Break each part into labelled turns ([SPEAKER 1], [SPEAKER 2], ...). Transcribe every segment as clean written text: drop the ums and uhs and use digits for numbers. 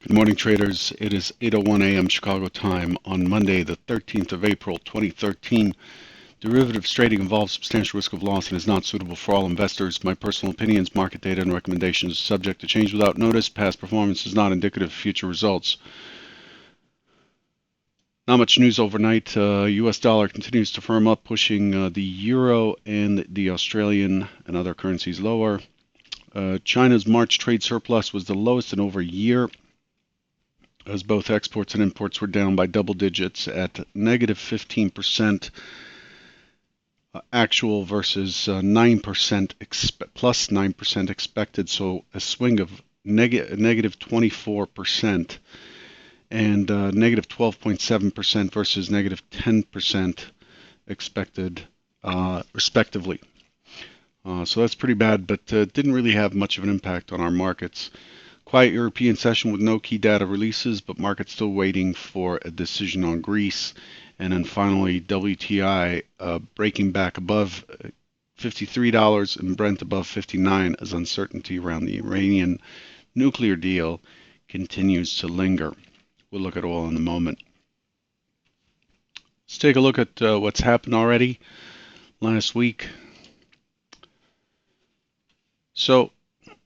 [SPEAKER 1] Good morning, traders. It is 8:01 a.m. Chicago time on Monday, the 13th of April, 2013. Derivatives trading involves substantial risk of loss and is not suitable for all investors. My personal opinions, market data, and recommendations are subject to change without notice. Past performance is not indicative of future results. Not much news overnight. U.S. dollar continues to firm up, pushing the euro and the Australian and other currencies lower. China's March trade surplus was the lowest in over a year, as both exports and imports were down by double digits at negative 15% actual versus 9% plus 9% expected, so a swing of negative 24% and negative 12.7% versus negative 10% expected, respectively. So that's pretty bad, but didn't really have much of an impact on our markets. Quiet European session with no key data releases, but markets still waiting for a decision on Greece. And then finally, WTI breaking back above $53 and Brent above 59 as uncertainty around the Iranian nuclear deal continues to linger. We'll look at oil in a moment. Let's take a look at what's happened already last week. So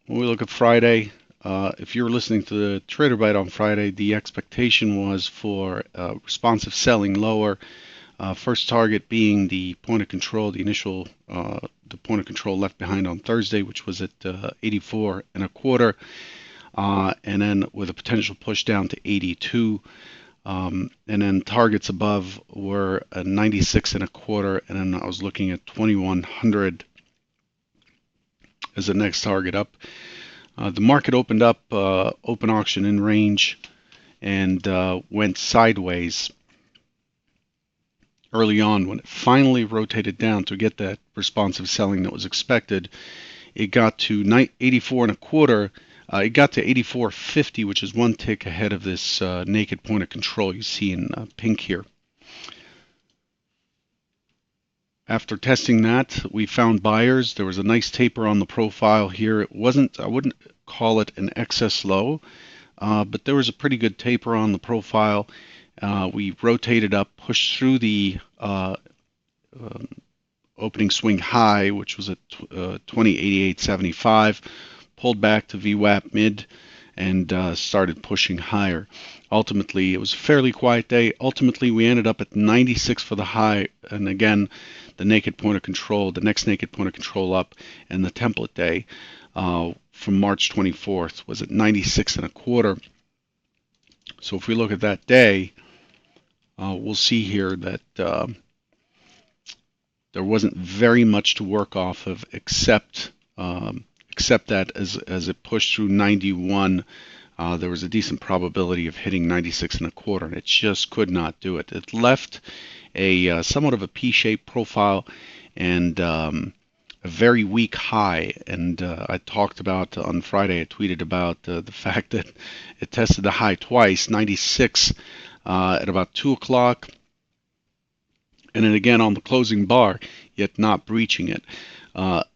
[SPEAKER 1] when we look at Friday, if you were listening to the Trader Bite on Friday, the expectation was for responsive selling lower. First target being the point of control, the point of control left behind on Thursday, which was at 84 and a quarter, and then with a potential push down to 82. And then targets above were 96 and a quarter, and then I was looking at 2100 as the next target up. The market opened up open auction in range and went sideways early on. When it finally rotated down to get that responsive selling that was expected, it got to 84 and a quarter. It got to 84.50, which is one tick ahead of this naked point of control you see in pink here. After testing that, we found buyers. There was a nice taper on the profile here. It wasn't, I wouldn't call it an excess low, but there was a pretty good taper on the profile. We rotated up, pushed through the opening swing high, which was at 2088.75, pulled back to VWAP mid, and started pushing higher. Ultimately, it was a fairly quiet day. Ultimately, we ended up at 96 for the high, and again, the naked point of control, the next naked point of control up, and the template day from March 24th was at 96 and a quarter. So if we look at that day, we'll see here that there wasn't very much to work off of except that as it pushed through 91, there was a decent probability of hitting 96 and a quarter, and it just could not do it. It left a somewhat of a P-shaped profile and a very weak high. And I talked about on Friday, I tweeted about the fact that it tested the high twice, 96 at about 2 o'clock, and then again on the closing bar, yet not breaching it.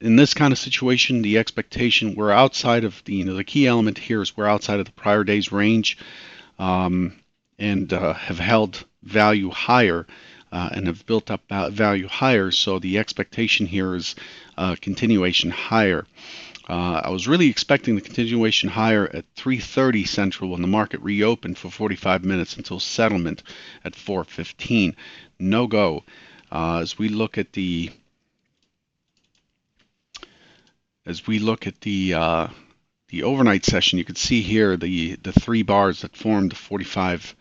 [SPEAKER 1] In this kind of situation, the expectation, we're outside of the key element here is we're outside of the prior day's range, and have held value higher and have built up value higher. So the expectation here is continuation higher. I was really expecting the continuation higher at 3:30 Central when the market reopened for 45 minutes until settlement at 4:15. No go. As we look at the overnight session, you can see here the three bars that formed the 45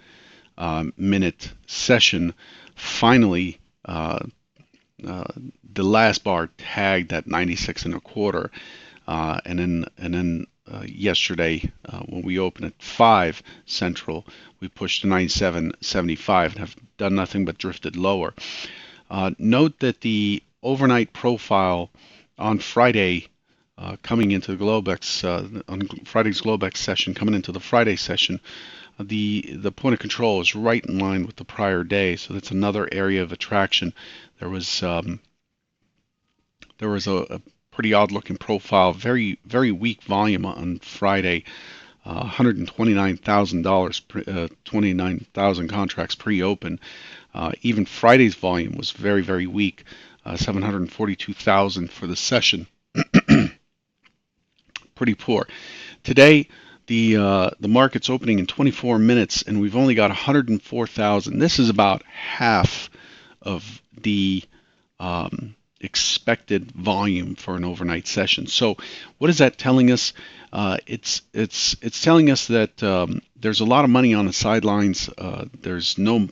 [SPEAKER 1] minute session. Finally, the last bar tagged at 96 and a quarter, and then yesterday when we opened at 5 Central, we pushed to 97.75 and have done nothing but drifted lower. Note that the overnight profile on Friday, coming into the Globex, on Friday's Globex session, coming into the Friday session, the point of control is right in line with the prior day, so that's another area of attraction. There was a pretty odd looking profile, very weak volume on Friday, $129,000, 29,000 contracts pre-open. Even Friday's volume was very, very weak, 742,000 for the session. Pretty poor. Today, the market's opening in 24 minutes, and we've only got 104,000. This is about half of the expected volume for an overnight session. So, what is that telling us? It's telling us that there's a lot of money on the sidelines. There's no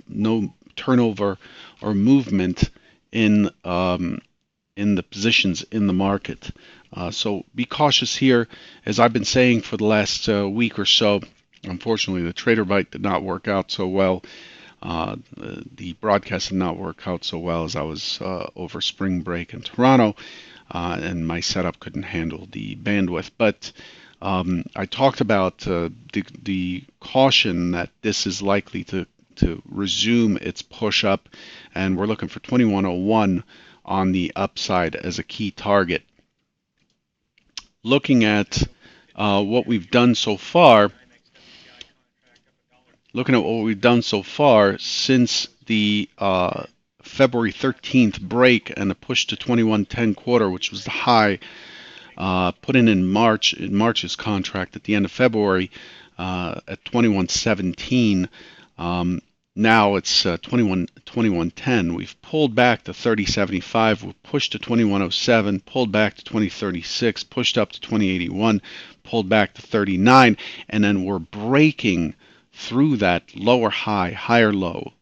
[SPEAKER 1] turnover or movement in in the positions in the market. So be cautious here, as I've been saying for the last week or so. Unfortunately, the trader bite did not work out so well. The broadcast did not work out so well as I was over spring break in Toronto, and my setup couldn't handle the bandwidth. But I talked about the caution that this is likely to resume its push up, and we're looking for 2101 on the upside as a key target. Looking at what we've done so far, since the February 13th break and a push to 2110 quarter, which was the high put in March's contract at the end of February at 2117. Now it's 2110. We've pulled back to 3075. We've pushed to 2107, pulled back to 2036, pushed up to 2081, pulled back to 39, and then we're breaking through that lower high, higher low,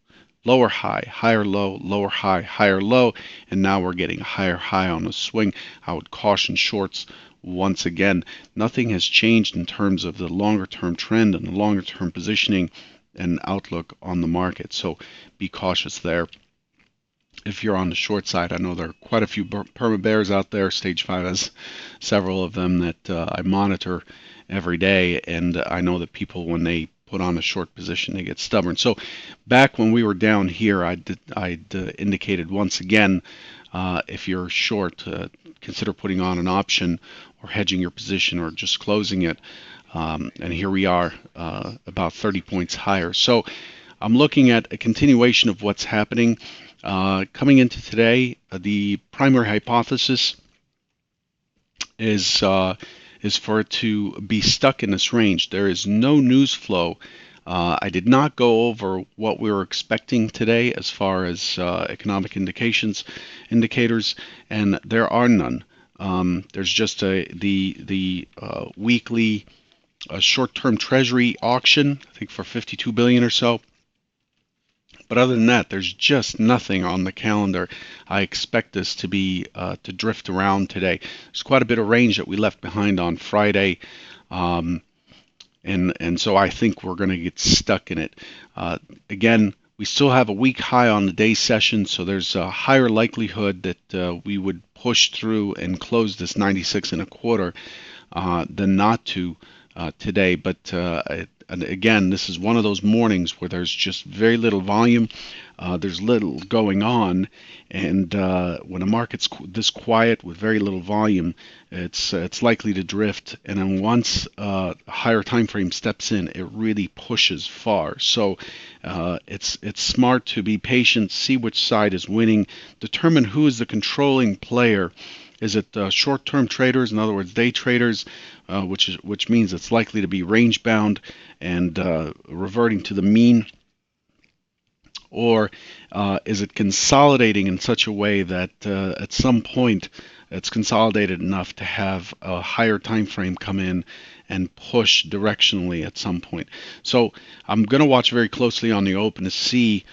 [SPEAKER 1] lower high, higher low, lower high, higher low, and now we're getting a higher high on the swing. I would caution shorts once again. Nothing has changed in terms of the longer term trend and the longer term positioning and outlook on the market. So be cautious there. If you're on the short side, I know there are quite a few perma bears out there. Stage 5 has several of them that I monitor every day, and I know that people, when they put on a short position, they get stubborn. So back when we were down here, I'd indicated once again, if you're short, consider putting on an option or hedging your position or just closing it. And here we are, about 30 points higher. So I'm looking at a continuation of what's happening. Coming into today, the primary hypothesis is for it to be stuck in this range. There is no news flow. I did not go over what we were expecting today as far as economic indicators, and there are none. There's just the weekly short-term treasury auction, I think for 52 billion or so. But other than that, there's just nothing on the calendar. I expect this to be to drift around today. There's quite a bit of range that we left behind on Friday, and so I think we're going to get stuck in it. Again, we still have a weak high on the day session, so there's a higher likelihood that we would push through and close this 96 and a quarter than not to today. But and again, this is one of those mornings where there's just very little volume. There's little going on, and when a market's this quiet with very little volume, it's likely to drift. And then once a higher time frame steps in, it really pushes far. So it's smart to be patient, see which side is winning, determine who is the controlling player. Is it short-term traders, in other words, day traders, which means it's likely to be range-bound and reverting to the mean? Or is it consolidating in such a way that at some point it's consolidated enough to have a higher time frame come in and push directionally at some point? So I'm going to watch very closely on the open to see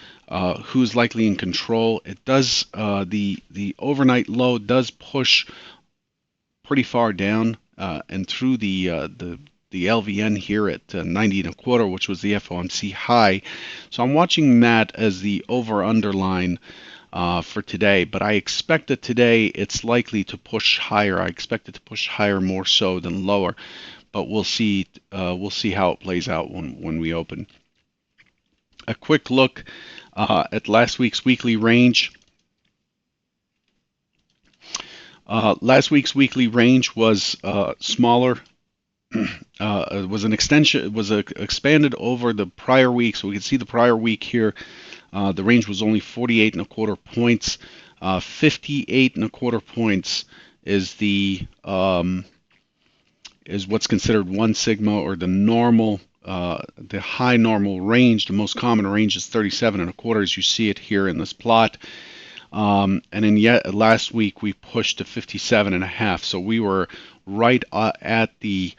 [SPEAKER 1] who's likely in control. It does the overnight low does push pretty far down and through the LVN here at 90 and a quarter, which was the FOMC high. So I'm watching that as the over underline for today, but I expect that today it's likely to push higher. I expect it to push higher more so than lower, but we'll see how it plays out when we open. A quick look at last week's weekly range. Last week's weekly range was smaller was an extension. It was expanded over the prior week, so we can see the prior week here. The range was only 48 and a quarter points. 58 and a quarter points is the is what's considered 1 sigma, or the normal, the high normal range. The most common range is 37 and a quarter, as you see it here in this plot. And then yet last week we pushed to 57 and a half. So we were right at the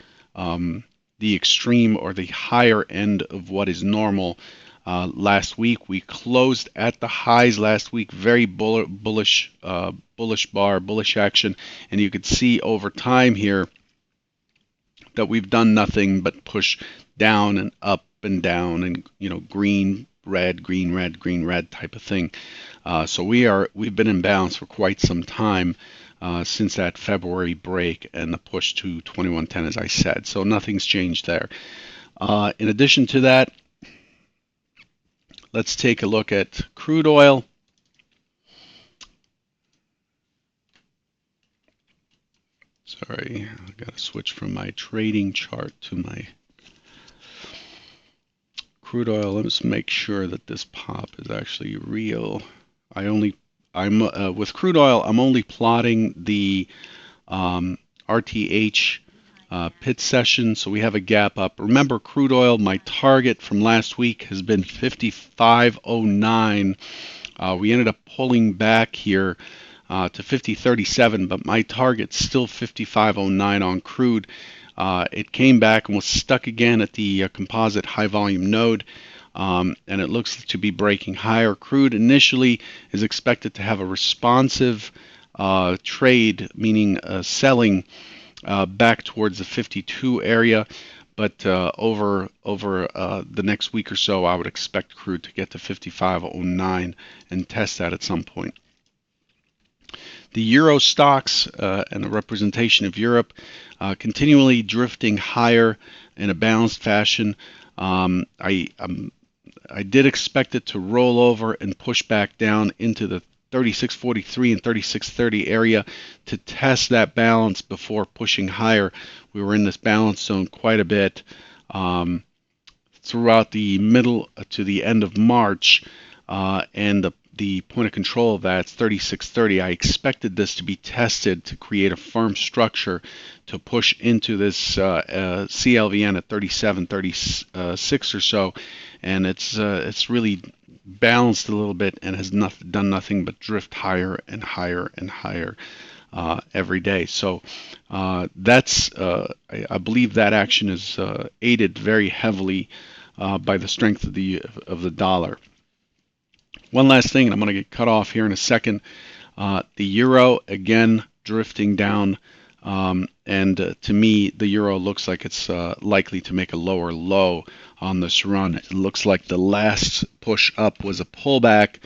[SPEAKER 1] extreme, or the higher end of what is normal. Last week we closed at the highs last week. Very bullish, bullish action, and you could see over time here that we've done nothing but push down and up and down, and green, red, green, red, green, red type of thing. So we've been in balance for quite some time, since that February break and the push to 2110, as I said. So nothing's changed there. In addition to that, let's take a look at crude oil. Sorry, I got to switch from my trading chart to my crude oil. Let's make sure that this pop is actually real. I'm with crude oil, I'm only plotting the RTH pit session, so we have a gap up. Remember, crude oil, my target from last week has been 55.09. We ended up pulling back here to 50.37, but my target's still 55.09 on crude. It came back and was stuck again at the composite high volume node. And it looks to be breaking higher. Crude initially is expected to have a responsive trade, meaning selling back towards the 52 area. But over the next week or so, I would expect crude to get to 55.09 and test that at some point. The Euro stocks and the representation of Europe continually drifting higher in a balanced fashion. I did expect it to roll over and push back down into the 36.43 and 36.30 area to test that balance before pushing higher. We were in this balance zone quite a bit throughout the middle to the end of March, and the point of control of that's 36.30. I expected this to be tested to create a firm structure to push into this CLVN at 37.36 or so, and it's really balanced a little bit and has done nothing but drift higher and higher and higher every day. So that's I believe that action is aided very heavily by the strength of the dollar. One last thing, and I'm going to get cut off here in a second. The euro, again, drifting down. And to me, the euro looks like it's likely to make a lower low on this run. It looks like the last push up was a pullback.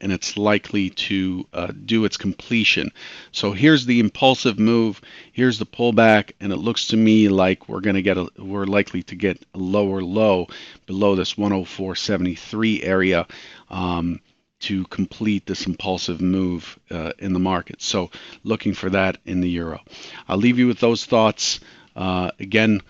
[SPEAKER 1] And it's likely to do its completion. So here's the impulsive move, here's the pullback, and it looks to me like we're likely to get a lower low below this 104.73 area to complete this impulsive move in the market. So looking for that in the euro. I'll leave you with those thoughts. Again,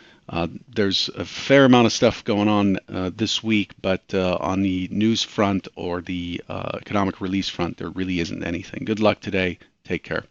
[SPEAKER 1] there's a fair amount of stuff going on this week, but on the news front or the economic release front, there really isn't anything. Good luck today. Take care.